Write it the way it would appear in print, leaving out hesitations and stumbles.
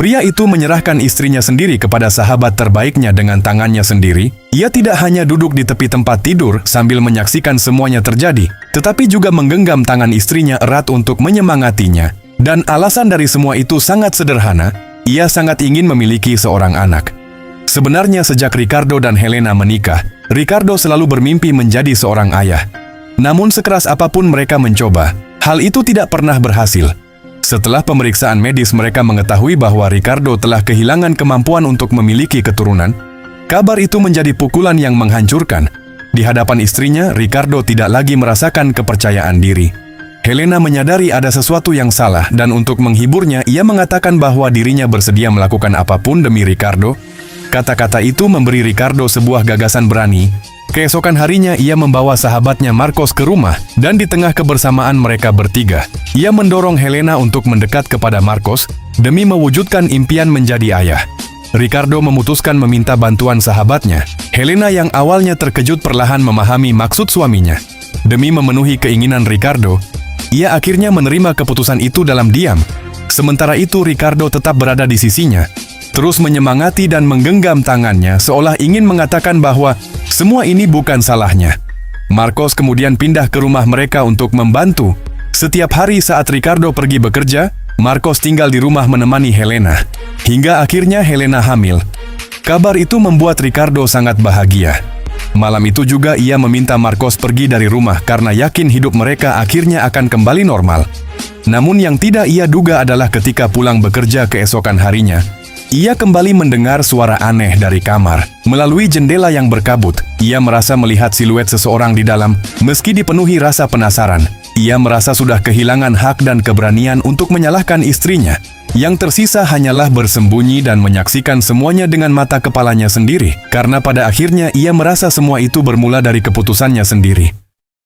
Pria itu menyerahkan istrinya sendiri kepada sahabat terbaiknya dengan tangannya sendiri. Ia tidak hanya duduk di tepi tempat tidur sambil menyaksikan semuanya terjadi, tetapi juga menggenggam tangan istrinya erat untuk menyemangatinya. Dan alasan dari semua itu sangat sederhana, ia sangat ingin memiliki seorang anak. Sebenarnya sejak Ricardo dan Helena menikah, Ricardo selalu bermimpi menjadi seorang ayah. Namun sekeras apapun mereka mencoba, hal itu tidak pernah berhasil. Setelah pemeriksaan medis mereka mengetahui bahwa Ricardo telah kehilangan kemampuan untuk memiliki keturunan. Kabar itu menjadi pukulan yang menghancurkan. Di hadapan istrinya, Ricardo tidak lagi merasakan kepercayaan diri. Helena menyadari ada sesuatu yang salah dan untuk menghiburnya ia mengatakan bahwa dirinya bersedia melakukan apapun demi Ricardo. Kata-kata itu memberi Ricardo sebuah gagasan berani. Keesokan harinya ia membawa sahabatnya Marcos ke rumah dan di tengah kebersamaan mereka bertiga, ia mendorong Helena untuk mendekat kepada Marcos demi mewujudkan impian menjadi ayah. Ricardo memutuskan meminta bantuan sahabatnya. Helena yang awalnya terkejut perlahan memahami maksud suaminya. Demi memenuhi keinginan Ricardo, ia akhirnya menerima keputusan itu dalam diam. Sementara itu Ricardo tetap berada di sisinya, terus menyemangati dan menggenggam tangannya seolah ingin mengatakan bahwa semua ini bukan salahnya. Marcos kemudian pindah ke rumah mereka untuk membantu. Setiap hari saat Ricardo pergi bekerja, Marcos tinggal di rumah menemani Helena. Hingga akhirnya Helena hamil. Kabar itu membuat Ricardo sangat bahagia. Malam itu juga ia meminta Marcos pergi dari rumah karena yakin hidup mereka akhirnya akan kembali normal. Namun yang tidak ia duga adalah ketika pulang bekerja keesokan harinya, ia kembali mendengar suara aneh dari kamar. Melalui jendela yang berkabut, ia merasa melihat siluet seseorang di dalam. Meski dipenuhi rasa penasaran, ia merasa sudah kehilangan hak dan keberanian untuk menyalahkan istrinya. Yang tersisa hanyalah bersembunyi dan menyaksikan semuanya dengan mata kepalanya sendiri. Karena pada akhirnya ia merasa semua itu bermula dari keputusannya sendiri.